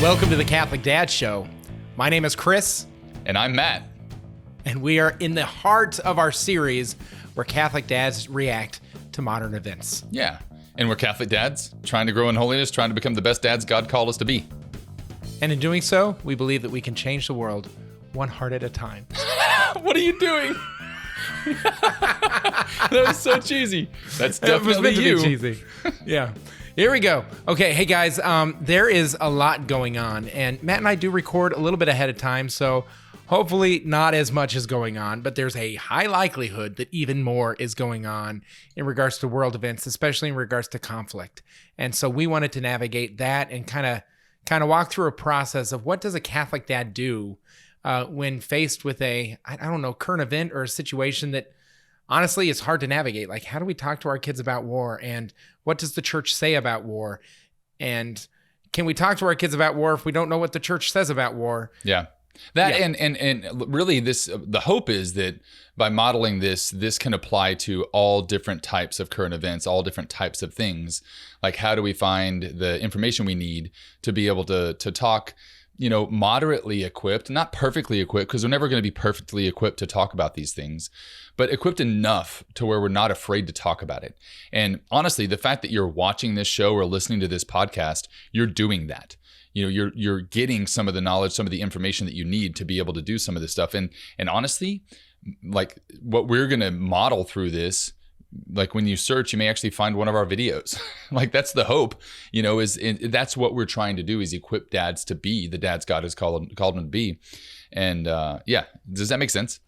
Welcome to the Catholic Dad Show. My name is Chris. And I'm Matt. And we are in the heart of our series where Catholic dads react to modern events. Yeah. And we're Catholic dads trying to grow in holiness, trying to become the best dads God called us to be. And in doing so, we believe that we can change the world one heart at a time. What are you doing? That was so cheesy. That's definitely meant to you. be cheesy. Yeah. Here we go. Okay, hey guys, there is a lot going on, and Matt and I do record a little bit ahead of time, so hopefully not as much is going on, but there's a high likelihood that even more is going on in regards to world events, especially in regards to conflict. And so we wanted to navigate that and kind of walk through a process of what does a Catholic dad do when faced with a, I don't know, current event or a situation that honestly it's hard to navigate. Like, how do we talk to our kids about war, and what does the church say about war? And can we talk to our kids about war if we don't know what the church says about war? Yeah. And really the hope is that by modeling this can apply to all different types of current events, all different types of things. Like, how do we find the information we need to be able to talk, moderately equipped, not perfectly equipped, because we're never going to be perfectly equipped to talk about these things, but equipped enough to where we're not afraid to talk about it. And honestly, the fact that you're watching this show or listening to this podcast, you're doing that. You're getting some of the knowledge, some of the information that you need to be able to do some of this stuff. And honestly, like, what we're going to model through this, like, when you search, you may actually find one of our videos. Like, that's the hope, that's what we're trying to do, is equip dads to be the dads God has called them to be. And yeah, does that make sense?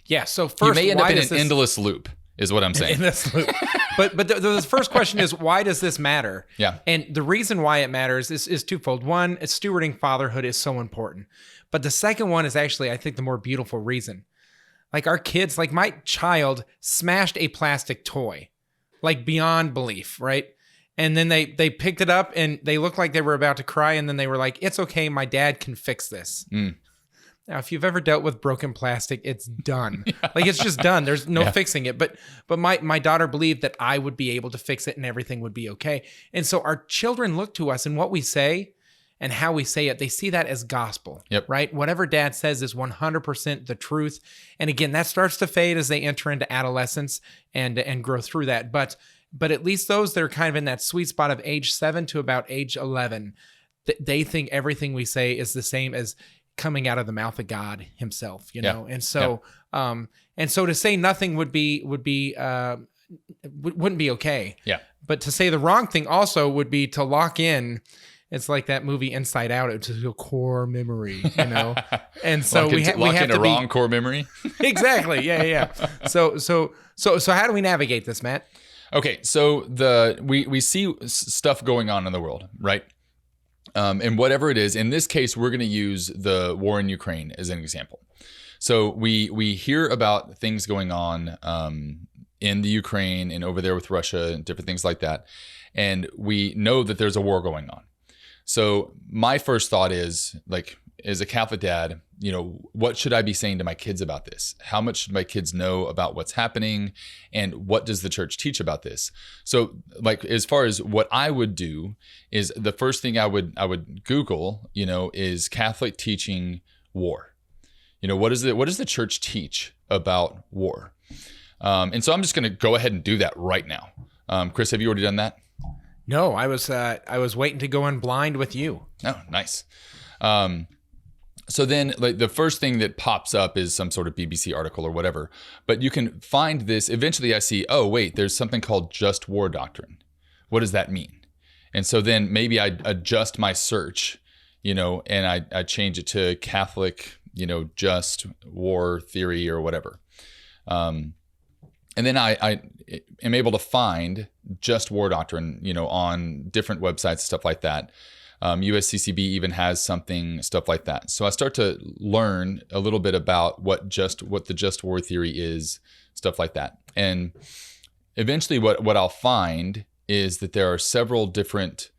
Yeah. So first, you may end up in an endless loop, is what I'm saying. Endless loop. But the first question is, why does this matter? Yeah. And the reason why it matters is twofold. One, stewarding fatherhood is so important. But the second one is actually, I think, the more beautiful reason. Like, our kids, like my child smashed a plastic toy, like beyond belief, right? And then they picked it up and they looked like they were about to cry. And then they were like, it's okay, my dad can fix this. Now, if you've ever dealt with broken plastic, it's done. Yeah. Like, it's just done. There's no fixing it. But my daughter believed that I would be able to fix it and everything would be okay. And so our children look to us, and what we say and how we say it, they see that as gospel, right? Whatever dad says is 100% the truth. And again, that starts to fade as they enter into adolescence and grow through that. But at least those that are kind of in that sweet spot of age 7 to about age 11, they think everything we say is the same as coming out of the mouth of God himself, And so, and so to say nothing wouldn't be okay. Yeah. But to say the wrong thing also would be to lock in. It's like that movie Inside Out. It's a core memory, And so we have to be wrong core memory. Exactly. Yeah. So how do we navigate this, Matt? Okay. So we see stuff going on in the world, right? And whatever it is, in this case, we're going to use the war in Ukraine as an example. So we hear about things going on in the Ukraine and over there with Russia and different things like that. And we know that there's a war going on. So my first thought is, like, as a Catholic dad, what should I be saying to my kids about this? How much should my kids know about what's happening? And what does the church teach about this? So, like, as far as what I would do is, the first thing I would Google, is Catholic teaching war. What does the church teach about war? And so I'm just going to go ahead and do that right now. Chris, have you already done that? No, I was waiting to go in blind with you. Oh, nice. So then, like, the first thing that pops up is some sort of BBC article or whatever. But you can find this. Eventually I see, oh, wait, there's something called just war doctrine. What does that mean? And so then maybe I adjust my search, and I change it to Catholic, just war theory or whatever. And then I am able to find just war doctrine, on different websites, stuff like that. USCCB even has something, stuff like that. So I start to learn a little bit about what the just war theory is, stuff like that. And eventually what I'll find is that there are several different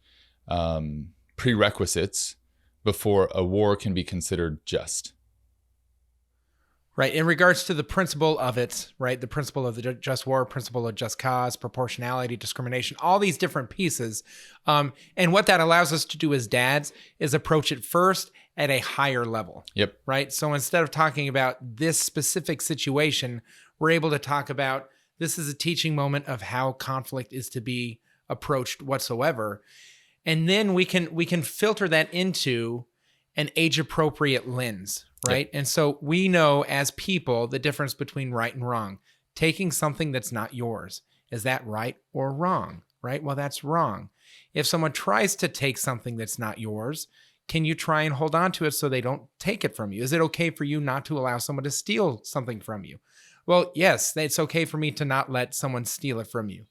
prerequisites before a war can be considered just. Right. In regards to the principle of it, right? The principle of the just war, principle of just cause, proportionality, discrimination, all these different pieces. And what that allows us to do as dads is approach it first at a higher level. Yep. Right. So instead of talking about this specific situation, we're able to talk about this is a teaching moment of how conflict is to be approached whatsoever. And then we can filter that into an age appropriate lens. Right. Yep. And so we know as people the difference between right and wrong. Taking something that's not yours. Is that right or wrong? Right. Well, that's wrong. If someone tries to take something that's not yours, can you try and hold on to it so they don't take it from you? Is it okay for you not to allow someone to steal something from you? Well, yes, it's okay for me to not let someone steal it from you.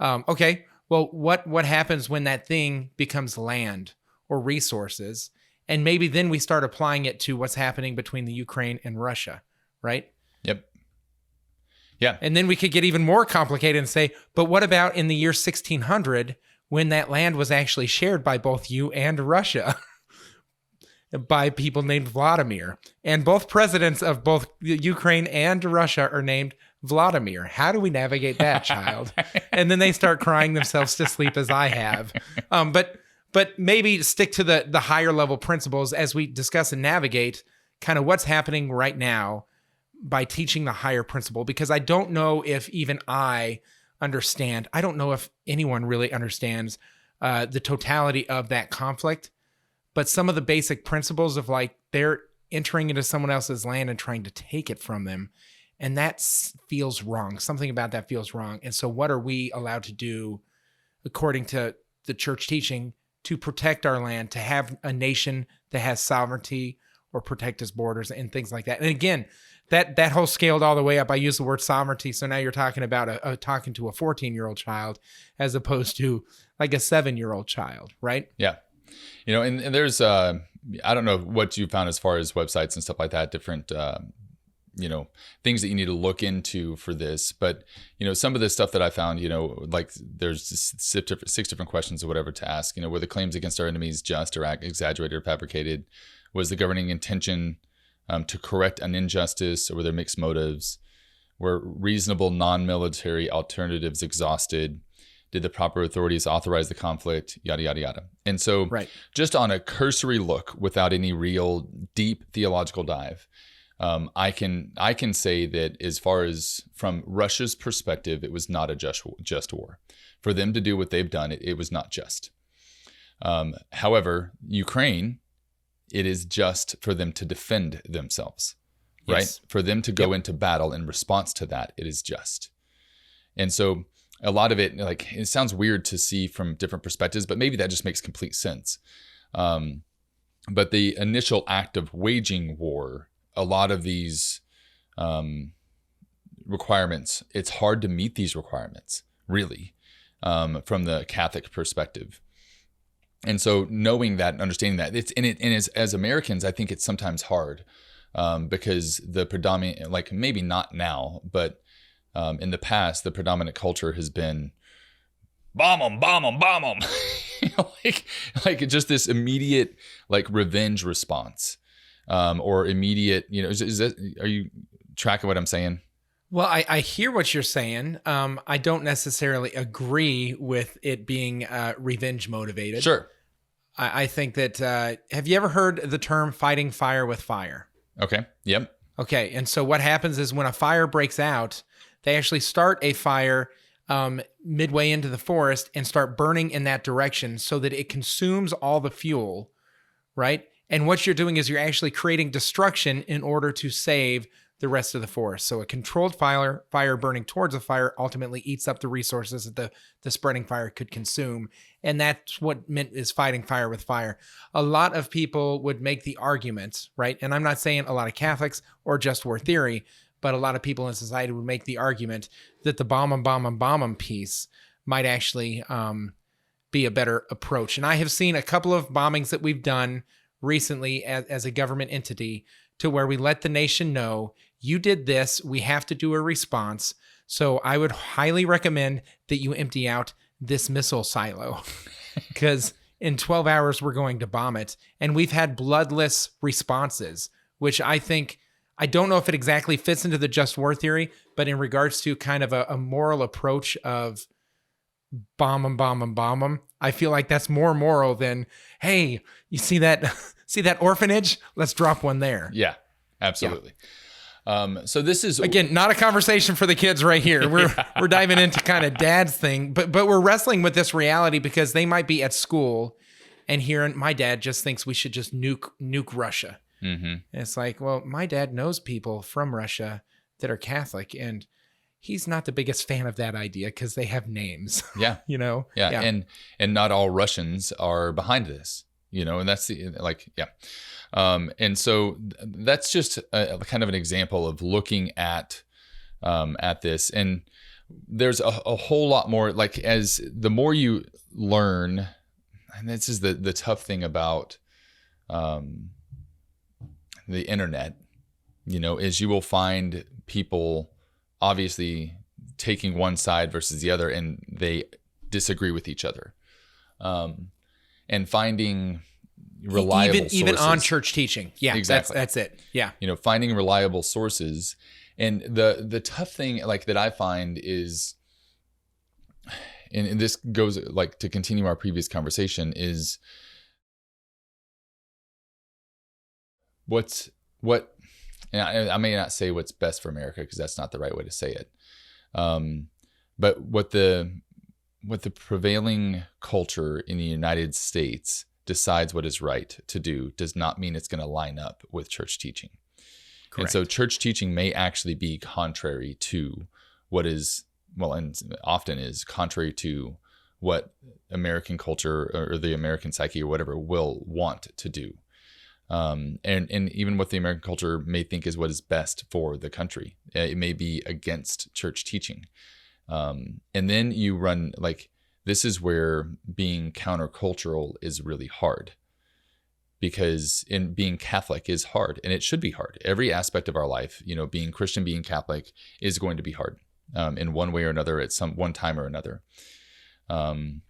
Okay. Well, what happens when that thing becomes land or resources? And maybe then we start applying it to what's happening between the Ukraine and Russia, right? Yep. Yeah. And then we could get even more complicated and say, but what about in the year 1600 when that land was actually shared by both you and Russia by people named Vladimir? And both presidents of both Ukraine and Russia are named Vladimir. How do we navigate that, child? And then they start crying themselves to sleep as I have. But maybe stick to the higher level principles as we discuss and navigate kind of what's happening right now by teaching the higher principle, because I don't know if even I understand. I don't know if anyone really understands the totality of that conflict, but some of the basic principles of like they're entering into someone else's land and trying to take it from them. And that feels wrong. Something about that feels wrong. And so what are we allowed to do according to the church teaching to protect our land, to have a nation that has sovereignty or protect its borders and things like that? And again, that whole scaled all the way up. I use the word sovereignty. So now you're talking about talking to a 14-year-old child as opposed to like a 7-year-old child, right? Yeah. You know, and there's, I don't know what you found as far as websites and stuff like that, different, things that you need to look into for this. But, some of the stuff that I found, like there's just six different questions or whatever to ask, were the claims against our enemies just or exaggerated or fabricated? Was the governing intention to correct an injustice, or were there mixed motives? Were reasonable non-military alternatives exhausted? Did the proper authorities authorize the conflict? Yada, yada, yada. And so just on a cursory look without any real deep theological dive, I can say that as far as from Russia's perspective, it was not a just war. For them to do what they've done, it was not just. However, Ukraine, it is just for them to defend themselves, right? Yes. For them to go into battle in response to that, it is just. And so a lot of it, like, it sounds weird to see from different perspectives, but maybe that just makes complete sense. But the initial act of waging war, a lot of these requirements, it's hard to meet these requirements, really, from the Catholic perspective. And so knowing that and understanding that, as Americans, I think it's sometimes hard because the predominant, like maybe not now, but in the past, the predominant culture has been bomb them. like just this immediate like revenge response. Or immediate, are you tracking what I'm saying? Well, I hear what you're saying. I don't necessarily agree with it being revenge motivated. Sure. I think that, have you ever heard the term fighting fire with fire? Okay. Yep. Okay. And so what happens is when a fire breaks out, they actually start a fire midway into the forest and start burning in that direction so that it consumes all the fuel, right? And what you're doing is you're actually creating destruction in order to save the rest of the forest. So a controlled fire burning towards a fire ultimately eats up the resources that the spreading fire could consume. And that's what meant is fighting fire with fire. A lot of people would make the argument, right? And I'm not saying a lot of Catholics or just war theory, but a lot of people in society would make the argument that the bomb 'em piece might actually be a better approach. And I have seen a couple of bombings that we've done recently as a government entity to where we let the nation know, you did this, we have to do a response. So I would highly recommend that you empty out this missile silo because in 12 hours, we're going to bomb it. And we've had bloodless responses, which I think I don't know if it exactly fits into the just war theory, but in regards to kind of a moral approach of bomb them, bomb them, bomb them, I feel like that's more moral than, hey, you see that orphanage? Let's drop one there. Yeah, absolutely. So this is, again, not a conversation for the kids right here. We're diving into kind of dad's thing, but we're wrestling with this reality because they might be at school and hearing my dad just thinks we should just nuke Russia. Mm-hmm. And it's like, well, my dad knows people from Russia that are Catholic, and he's not the biggest fan of that idea because they have names. Yeah. Yeah. And not all Russians are behind this, and that's and so that's just a kind of an example of looking at this. And there's a whole lot more, like, as the more you learn, and this is the tough thing about the internet, is you will find people obviously taking one side versus the other, and they disagree with each other. And finding reliable even sources. on church teaching. Yeah, exactly. That's it. Yeah. Finding reliable sources. And the tough thing, like, that I find is, and this goes, like, to continue our previous conversation, is and I may not say what's best for America, because that's not the right way to say it. But what the prevailing culture in the United States decides what is right to do does not mean it's going to line up with church teaching. Correct. And so church teaching may actually be contrary to what is, and often is contrary to what American culture or the American psyche or whatever will want to do. And even what the American culture may think is what is best for the country. It may be against church teaching. And then you run, like, this is where being countercultural is really hard, because in being Catholic is hard, and it should be hard. Every aspect of our life, being Christian, being Catholic is going to be hard in one way or another at one time or another. And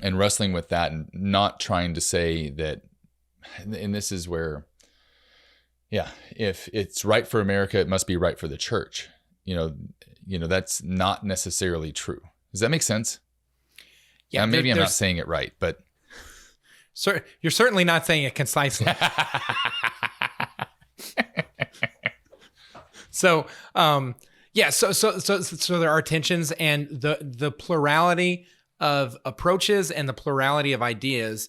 wrestling with that, and not trying to say that, and this is where, if it's right for America, it must be right for the church. That's not necessarily true. Does that make sense? Yeah, maybe I'm not saying it right, but you're certainly not saying it concisely. So there are tensions, and the plurality of approaches and the plurality of ideas.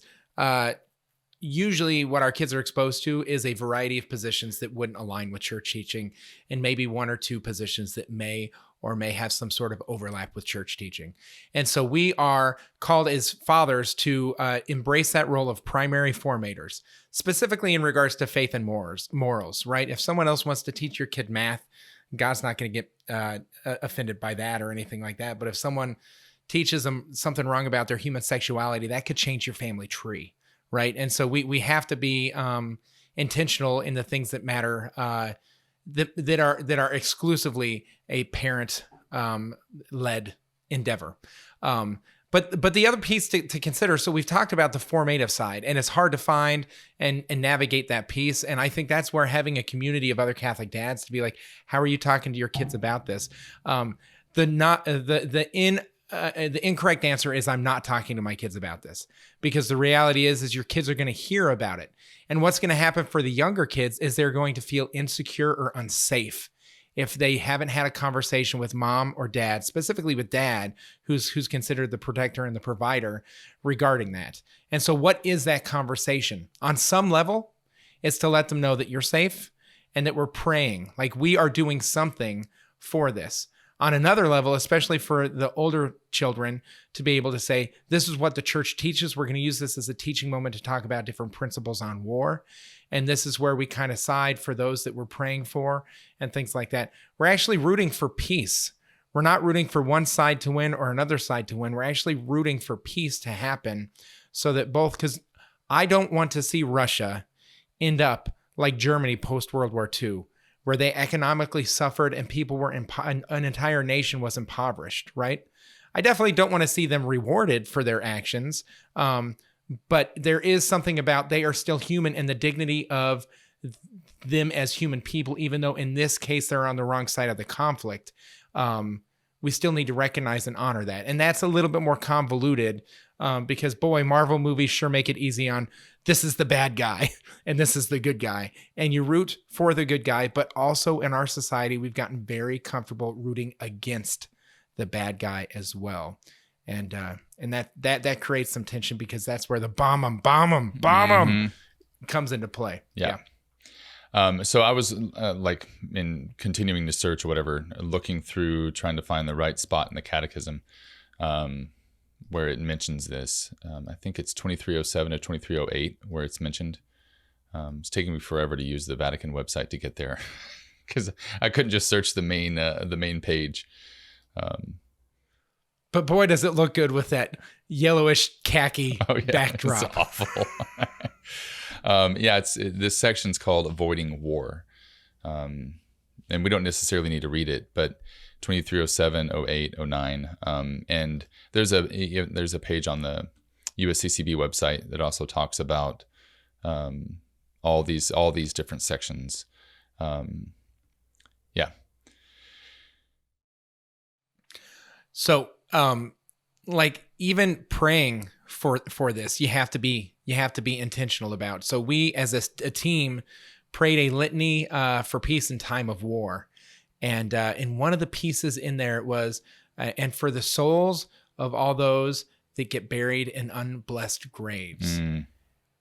Usually what our kids are exposed to is a variety of positions that wouldn't align with church teaching, and maybe one or two positions that may have some sort of overlap with church teaching. And so we are called as fathers to embrace that role of primary formators, specifically in regards to faith and morals, right? If someone else wants to teach your kid math, God's not going to get offended by that or anything like that. But if someone teaches them something wrong about their human sexuality, that could change your family tree. Right. And so we have to be intentional in the things that matter, that are exclusively a parent led endeavor. But the other piece to consider, so we've talked about the formative side, and it's hard to find and navigate that piece. And I think that's where having a community of other Catholic dads to be like, how are you talking to your kids about this? The incorrect answer is I'm not talking to my kids about this, because the reality is your kids are going to hear about it. And what's going to happen for the younger kids is they're going to feel insecure or unsafe if they haven't had a conversation with mom or dad, specifically with dad, who's considered the protector and the provider, regarding that. And so what is that conversation? On some level, it's to let them know that you're safe and that we're praying, like we are doing something for this. On another level, especially for the older children, to be able to say, this is what the church teaches. We're going to use this as a teaching moment to talk about different principles on war. And this is where we kind of side for those that we're praying for and things like that. We're actually rooting for peace. We're not rooting for one side to win or another side to win. We're actually rooting for peace to happen, so that both, because I don't want to see Russia end up like Germany post-World War II, where they economically suffered and people were an entire nation was impoverished, right? I definitely don't want to see them rewarded for their actions, but there is something about they are still human, and the dignity of them as human people, even though in this case they're on the wrong side of the conflict. We still need to recognize and honor that. And that's a little bit more convoluted because, boy, Marvel movies sure make it easy on this is the bad guy and this is the good guy. And you root for the good guy, but also in our society, we've gotten very comfortable rooting against the bad guy as well. And that creates some tension because that's where the bomb 'em comes into play. Yeah. So I was like in continuing to search or whatever, looking through, trying to find the right spot in the catechism where it mentions this. I think it's 2307 to 2308 where it's mentioned. It's taking me forever to use the Vatican website to get there because I couldn't just search the main page. But boy, does it look good with that yellowish khaki backdrop. It's awful. This section's called Avoiding War. And we don't necessarily need to read it, but 2307, 08, 09. And there's a page on the USCCB website that also talks about all these different sections. So, like even praying for this, you have to be intentional about. So we, as a team, prayed a litany for peace in time of war, and in one of the pieces in there it was, and for the souls of all those that get buried in unblessed graves. And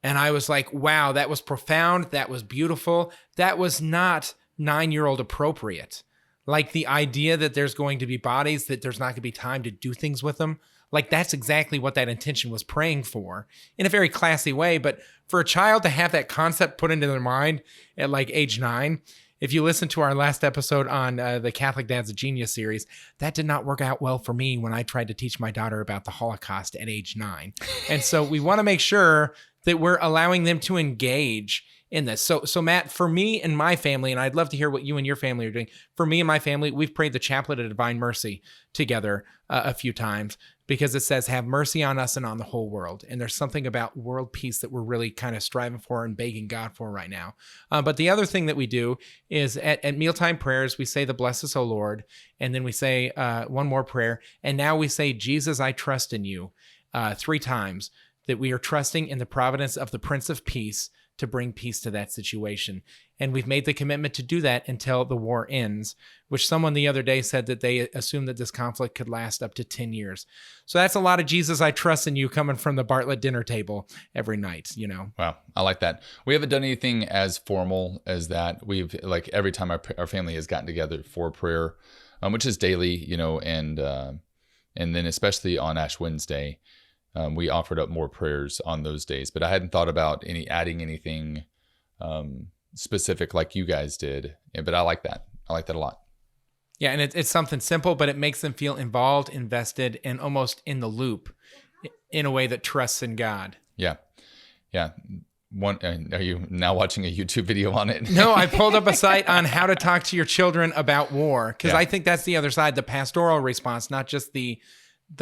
I was like, wow, that was profound. That was beautiful. That was not 9-year-old appropriate. Like the idea that there's going to be bodies, that there's not going to be time to do things with them. Like that's exactly what that intention was praying for in a very classy way. But for a child to have that concept put into their mind at like age 9, if you listen to our last episode on the Catholic Dad's a Genius series, that did not work out well for me when I tried to teach my daughter about the Holocaust at age 9. And so we want to make sure that we're allowing them to engage in this. So Matt, for me and my family, and I'd love to hear what you and your family are doing. For me and my family, we've prayed the Chaplet of Divine Mercy together a few times because it says, have mercy on us and on the whole world. And there's something about world peace that we're really kind of striving for and begging God for right now. But the other thing that we do is at mealtime prayers, we say the Bless us, O Lord, and then we say one more prayer. And now we say, Jesus, I trust in you 3 times, that we are trusting in the providence of the Prince of Peace to bring peace to that situation. And we've made the commitment to do that until the war ends, which someone the other day said that they assume that this conflict could last up to 10 years. So that's a lot of Jesus, I trust in you coming from the Bartlett dinner table every night, you know? Wow. I like that. We haven't done anything as formal as that. We've like every time our family has gotten together for prayer, which is daily, you know, and then especially on Ash Wednesday, we offered up more prayers on those days, but I hadn't thought about adding anything specific like you guys did. Yeah, but I like that. I like that a lot. Yeah, and it's something simple, but it makes them feel involved, invested, and almost in the loop in a way that trusts in God. Yeah. Are you now watching a YouTube video on it? No, I pulled up a site on how to talk to your children about war, because I think that's the other side, the pastoral response, not just the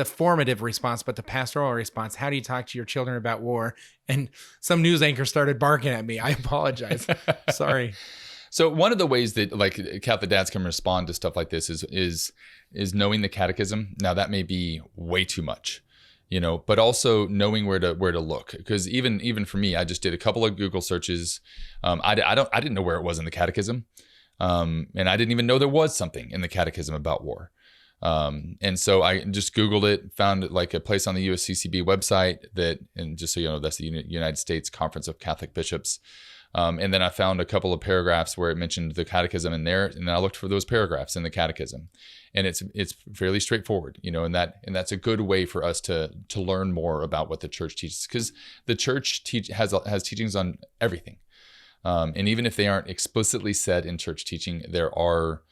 formative response, but the pastoral response. How do you talk to your children about war? And some news anchor started barking at me. I apologize. Sorry. So one of the ways that like Catholic dads can respond to stuff like this is knowing the catechism. Now that may be way too much, you know, but also knowing where to look. Because even for me, I just did a couple of Google searches. I didn't know where it was in the catechism. And I didn't even know there was something in the catechism about war. And so I just Googled it, found like a place on the USCCB website and just so you know, that's the United States Conference of Catholic Bishops. And then I found a couple of paragraphs where it mentioned the catechism in there. And then I looked for those paragraphs in the catechism, and it's fairly straightforward, you know, and that's a good way for us to learn more about what the church teaches, because the church has teachings on everything. And even if they aren't explicitly said in church teaching, there are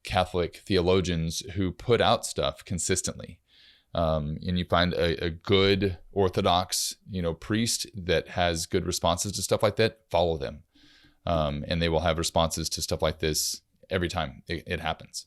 Catholic theologians who put out stuff consistently. And you find a good Orthodox, you know, priest that has good responses to stuff like that, follow them. And they will have responses to stuff like this every time it happens.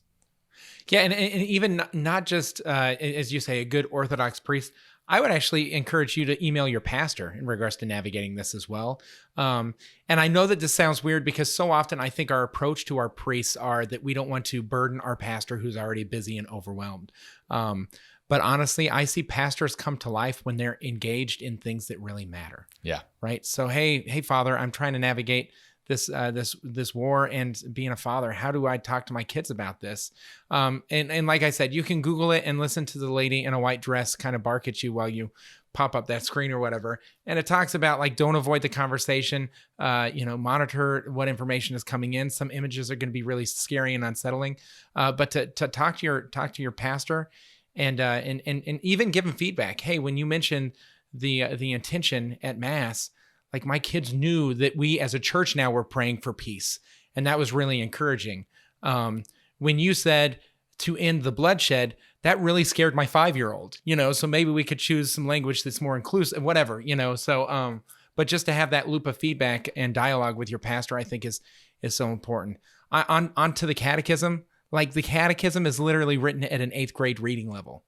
Yeah. And even not just, as you say, a good Orthodox priest. I would actually encourage you to email your pastor in regards to navigating this as well. And I know that this sounds weird because so often I think our approach to our priests are that we don't want to burden our pastor who's already busy and overwhelmed. But honestly, I see pastors come to life when they're engaged in things that really matter. Yeah. Right. So, hey, Father, I'm trying to navigate this war and being a father. How do I talk to my kids about this? And like I said, you can Google it and listen to the lady in a white dress kind of bark at you while you pop up that screen or whatever. And it talks about like, don't avoid the conversation, monitor what information is coming in. Some images are going to be really scary and unsettling, but to talk to your pastor and even give him feedback. Hey, when you mentioned the intention at Mass, like my kids knew that we as a church now were praying for peace. And that was really encouraging. When you said to end the bloodshed, that really scared my 5-year-old, so maybe we could choose some language that's more inclusive, whatever, so, but just to have that loop of feedback and dialogue with your pastor, I think is so important. On to the catechism, like the catechism is literally written at an 8th grade reading level.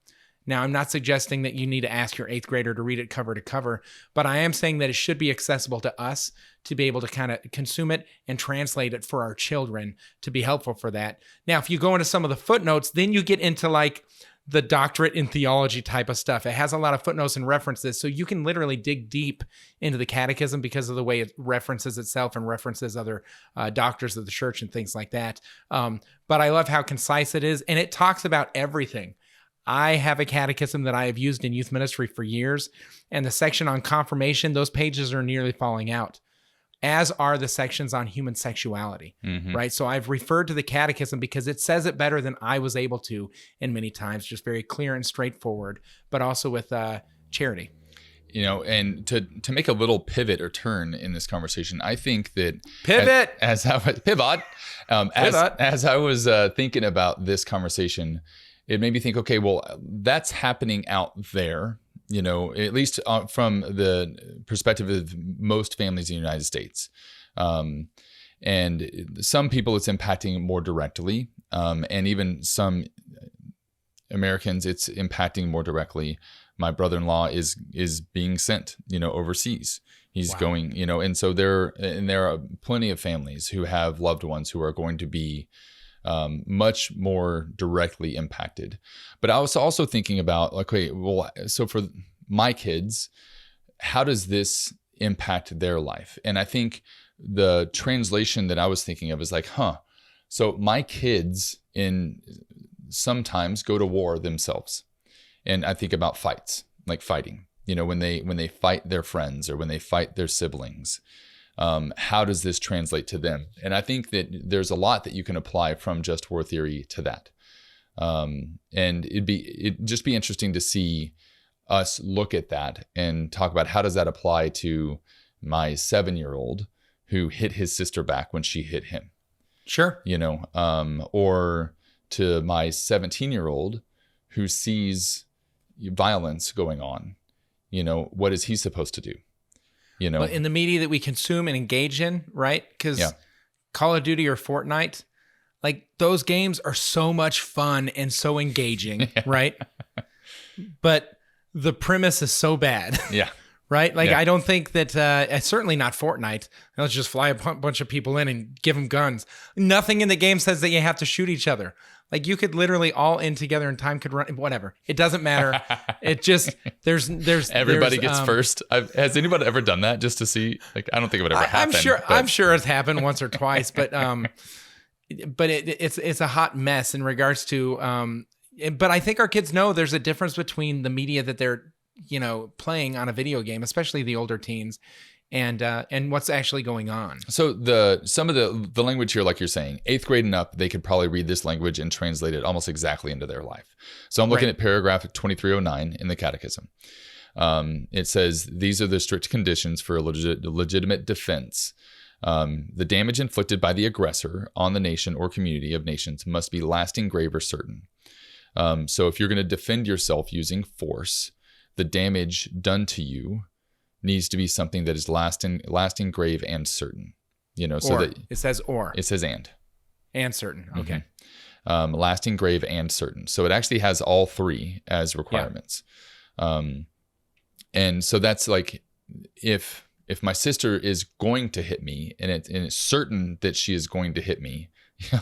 Now, I'm not suggesting that you need to ask your 8th grader to read it cover to cover, but I am saying that it should be accessible to us to be able to kind of consume it and translate it for our children to be helpful for that. Now, if you go into some of the footnotes, then you get into like the doctorate in theology type of stuff. It has a lot of footnotes and references, so you can literally dig deep into the catechism because of the way it references itself and references other doctors of the church and things like that. But I love how concise it is, and it talks about everything. I have a catechism that I have used in youth ministry for years, and the section on confirmation, those pages are nearly falling out, as are the sections on human sexuality, right? So I've referred to the catechism because it says it better than I was able to in many times, just very clear and straightforward, but also with charity. And to make a little pivot or turn in this conversation, I think that Pivot! As I was thinking about this conversation, it made me think, okay, well, that's happening out there, at least from the perspective of most families in the United States. And some people it's impacting more directly. And even some Americans, it's impacting more directly. My brother-in-law is being sent, overseas. He's going, and so there are plenty of families who have loved ones who are going to be much more directly impacted. But I was also thinking about, okay, well, so for my kids, how does this impact their life? And I think the translation that I was thinking of is like, so my kids sometimes go to war themselves. And I think about fights, like fighting, when they fight their friends or when they fight their siblings. How does this translate to them? And I think that there's a lot that you can apply from just war theory to that. And it'd just be interesting to see us look at that and talk about how does that apply to my 7-year-old who hit his sister back when she hit him. Sure. Or to my 17-year-old who sees violence going on. What is he supposed to do? But in the media that we consume and engage in, right? Because Call of Duty or Fortnite, like those games are so much fun and so engaging, right? But the premise is so bad. Yeah. Right? Like, I don't think that, certainly not Fortnite. Let's just fly a bunch of people in and give them guns. Nothing in the game says that you have to shoot each other. Like, you could literally all in together and time could run, whatever. It doesn't matter. It just, there's everybody gets first. Has anybody ever done that just to see? Like, I don't think it would ever happen. I'm sure it's happened once or twice, but it's a hot mess in regards to, but I think our kids know there's a difference between the media that they're, playing on a video game, especially the older teens, and what's actually going on. So some of the language here, like you're saying, 8th grade and up, they could probably read this language and translate it almost exactly into their life. So I'm looking at paragraph 2309 in the Catechism. It says, these are the strict conditions for a legitimate defense. The damage inflicted by the aggressor on the nation or community of nations must be lasting, grave, or certain. So if you're going to defend yourself using force, the damage done to you needs to be something that is lasting, grave, and certain. So that it says or. It says and certain. Okay. Lasting, grave, and certain. So it actually has all three as requirements. And so that's like, if my sister is going to hit me, and it's certain that she is going to hit me,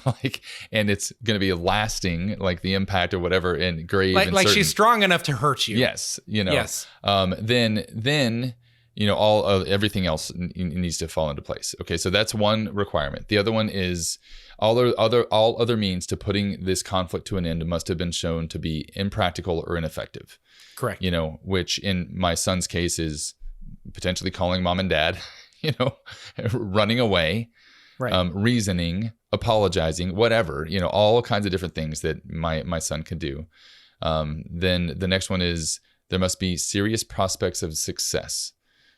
like, and it's going to be lasting, like the impact or whatever, and grave, and like certain. she's strong enough to hurt you. Yes, Yes. Then everything else needs to fall into place. Okay, so that's one requirement. The other one is all other means to putting this conflict to an end must have been shown to be impractical or ineffective. Correct. Which in my son's case is potentially calling mom and dad, running away, right. Reasoning, apologizing, whatever, all kinds of different things that my son can do. Then the next one is there must be serious prospects of success.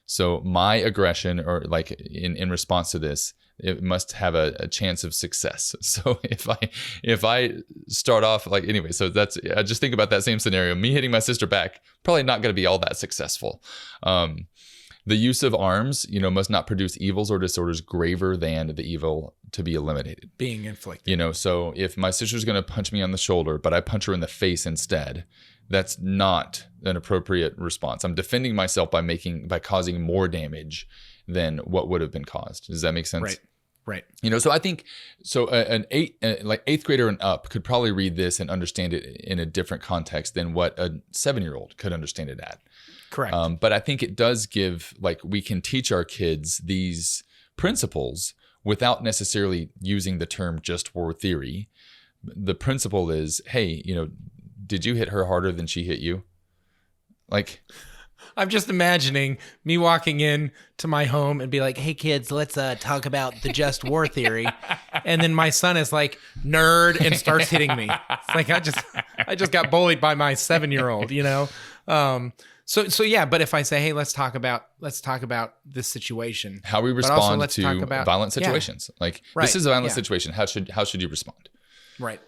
So my aggression, or like in response to this, it must have a chance of success. So if I start off like, anyway, so that's, I just think about that same scenario, me hitting my sister back, probably not going to be all that successful. The use of arms, must not produce evils or disorders graver than the evil to be eliminated. Being inflicted. So if my sister's going to punch me on the shoulder, but I punch her in the face instead, that's not an appropriate response. I'm defending myself by causing more damage than what would have been caused. Does that make sense? Right. So I think an eighth grader and up could probably read this and understand it in a different context than what a 7-year-old could understand it at. Correct. But I think it does give, we can teach our kids these principles without necessarily using the term just war theory. The principle is, hey, did you hit her harder than she hit you? Like, I'm just imagining me walking in to my home and be like, hey kids, let's talk about the just war theory. And then my son is like, nerd, and starts hitting me. It's like, I just got bullied by my 7-year-old, So yeah, but if I say, hey, let's talk about this situation. How we respond to violent situations. Yeah. Like, this is a violent situation. How should you respond? Right.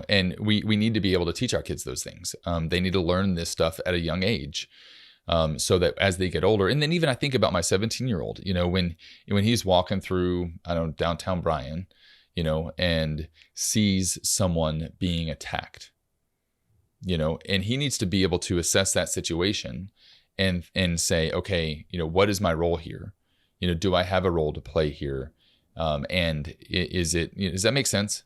And we need to be able to teach our kids those things. They need to learn this stuff at a young age, so that as they get older, and then even I think about my 17-year-old, when he's walking through, I don't know, downtown Bryan, and sees someone being attacked, and he needs to be able to assess that situation and say, okay, what is my role here? Do I have a role to play here? And does that make sense?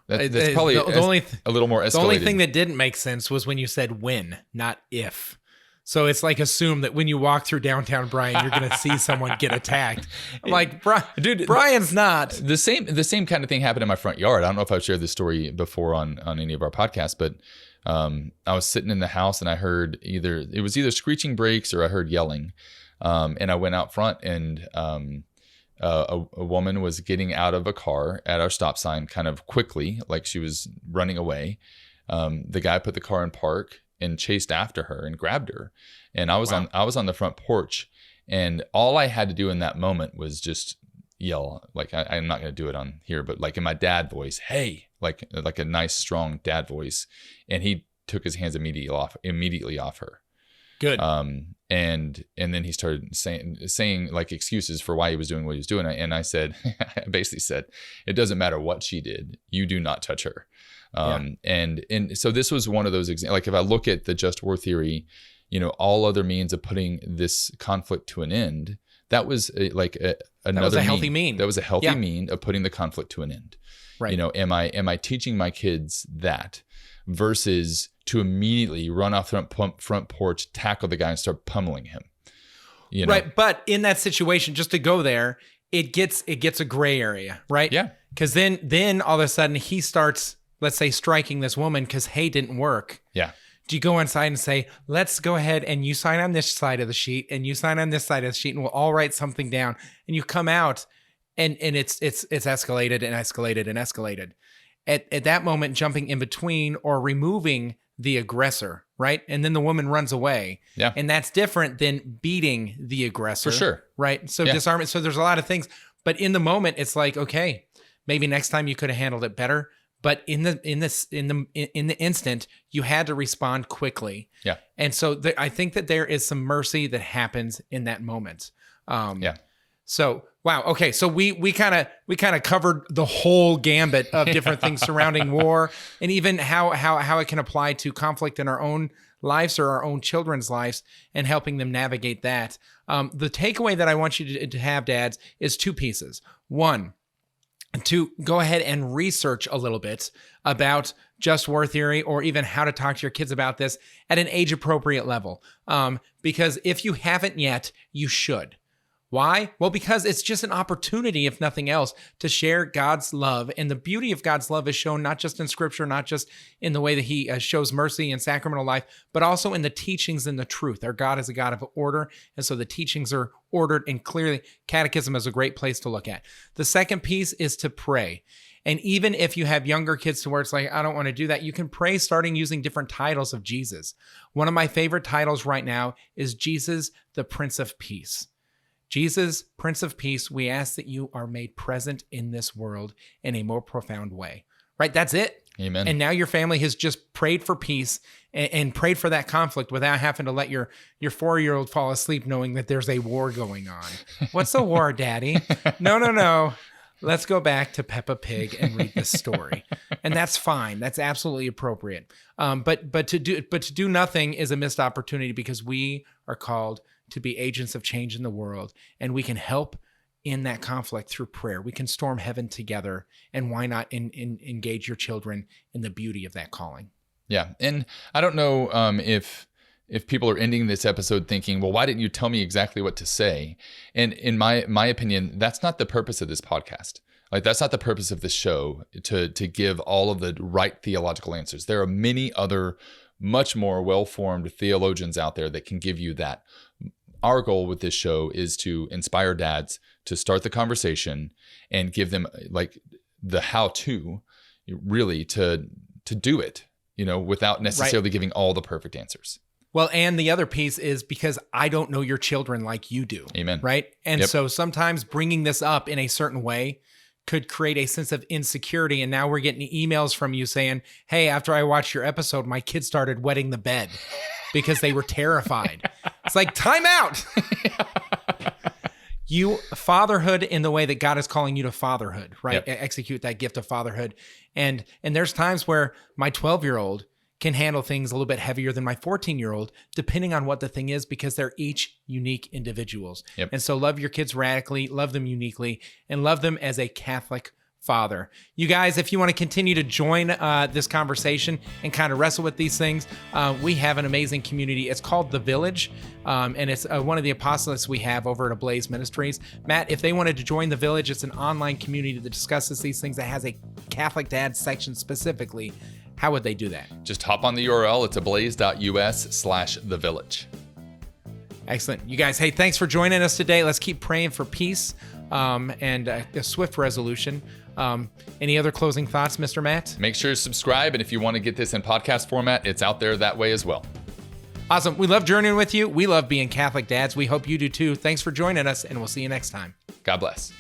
That's probably a little more escalated. The only thing that didn't make sense was when you said when, not if. So it's like, assume that when you walk through downtown Bryan, you're going to see someone get attacked. I'm like, dude, Brian's not. The same kind of thing happened in my front yard. I don't know if I've shared this story before on any of our podcasts, but I was sitting in the house and I heard either screeching brakes or I heard yelling. And I went out front, and a woman was getting out of a car at our stop sign kind of quickly, like she was running away. The guy put the car in park and chased after her and grabbed her. And I was on the front porch, and all I had to do in that moment was just yell. Like, I'm not going to do it on here, but like in my dad voice, hey, like a nice strong dad voice. And he took his hands immediately off her. Good. And then he started saying like excuses for why he was doing what he was doing. And I said, I basically said, it doesn't matter what she did. You do not touch her. And so this was one of those examples. Like, if I look at the just war theory, all other means of putting this conflict to an end, that was another healthy mean. That was a healthy mean of putting the conflict to an end. Right. Am I teaching my kids that versus to immediately run off the front porch, tackle the guy, and start pummeling him? Right. But in that situation, just to go there, it gets a gray area, right? Yeah. Because then all of a sudden he starts, let's say, striking this woman because, hey, didn't work. Yeah. Do you go inside and say, let's go ahead and you sign on this side of the sheet and you sign on this side of the sheet, and we'll all write something down, and you come out and it's escalated and escalated and escalated. At that moment, jumping in between or removing the aggressor, right? And then the woman runs away. Yeah. And that's different than beating the aggressor. For sure. Right? So disarmament. So there's a lot of things, but in the moment it's like, okay, maybe next time you could have handled it better. But in the instant, you had to respond quickly. Yeah. And so I think that there is some mercy that happens in that moment. So wow. Okay. So we kind of covered the whole gambit of different things surrounding war, and even how it can apply to conflict in our own lives or our own children's lives and helping them navigate that. The takeaway that I want you to have, dads, is two pieces. One, to go ahead and research a little bit about just war theory, or even how to talk to your kids about this at an age appropriate level. Because if you haven't yet, you should. Why? Well, because it's just an opportunity, if nothing else, to share God's love. And the beauty of God's love is shown not just in Scripture, not just in the way that He shows mercy and sacramental life, but also in the teachings and the truth. Our God is a God of order, and so the teachings are ordered, and clearly catechism is a great place to look at. The second piece is to pray. And even if you have younger kids to where it's like, I don't want to do that, you can pray starting using different titles of Jesus. One of my favorite titles right now is Jesus, the Prince of Peace. Jesus, Prince of Peace, we ask that you are made present in this world in a more profound way. Right? That's it. Amen. And now your family has just prayed for peace and prayed for that conflict without having to let your 4-year-old fall asleep knowing that there's a war going on. What's a war, Daddy? No. Let's go back to Peppa Pig and read this story. And that's fine. That's absolutely appropriate. But to do nothing is a missed opportunity, because we are called to be agents of change in the world, and we can help in that conflict through prayer. We can storm heaven together, and why not engage your children in the beauty of that calling? Yeah. And I don't know if people are ending this episode thinking, well, why didn't you tell me exactly what to say? And in my opinion, that's not the purpose of this podcast. Like, that's not the purpose of this show, to give all of the right theological answers. There are many other much more well-formed theologians out there that can give you that. Our goal with this show is to inspire dads to start the conversation and give them like the how-to, really, to do it, without necessarily giving all the perfect answers. Well, and the other piece is because I don't know your children like you do. Amen. Right? And so sometimes bringing this up in a certain way could create a sense of insecurity. And now we're getting emails from you saying, hey, after I watched your episode, my kids started wetting the bed because they were terrified. It's like, time out. You fatherhood in the way that God is calling you to fatherhood, right? Yep. Execute that gift of fatherhood. And there's times where my 12-year-old can handle things a little bit heavier than my 14-year-old, depending on what the thing is, because they're each unique individuals. Yep. And so love your kids radically, love them uniquely, and love them as a Catholic father. You guys, if you want to continue to join this conversation and kind of wrestle with these things, we have an amazing community. It's called The Village, and it's one of the apostolates we have over at Ablaze Ministries. Matt, if they wanted to join The Village, it's an online community that discusses these things that has a Catholic Dad section specifically. How would they do that? Just hop on the URL. It's ablaze.us/thevillage. Excellent. You guys, hey, thanks for joining us today. Let's keep praying for peace and a swift resolution. Any other closing thoughts, Mr. Matt? Make sure to subscribe. And if you want to get this in podcast format, it's out there that way as well. Awesome. We love journeying with you. We love being Catholic dads. We hope you do too. Thanks for joining us, and we'll see you next time. God bless.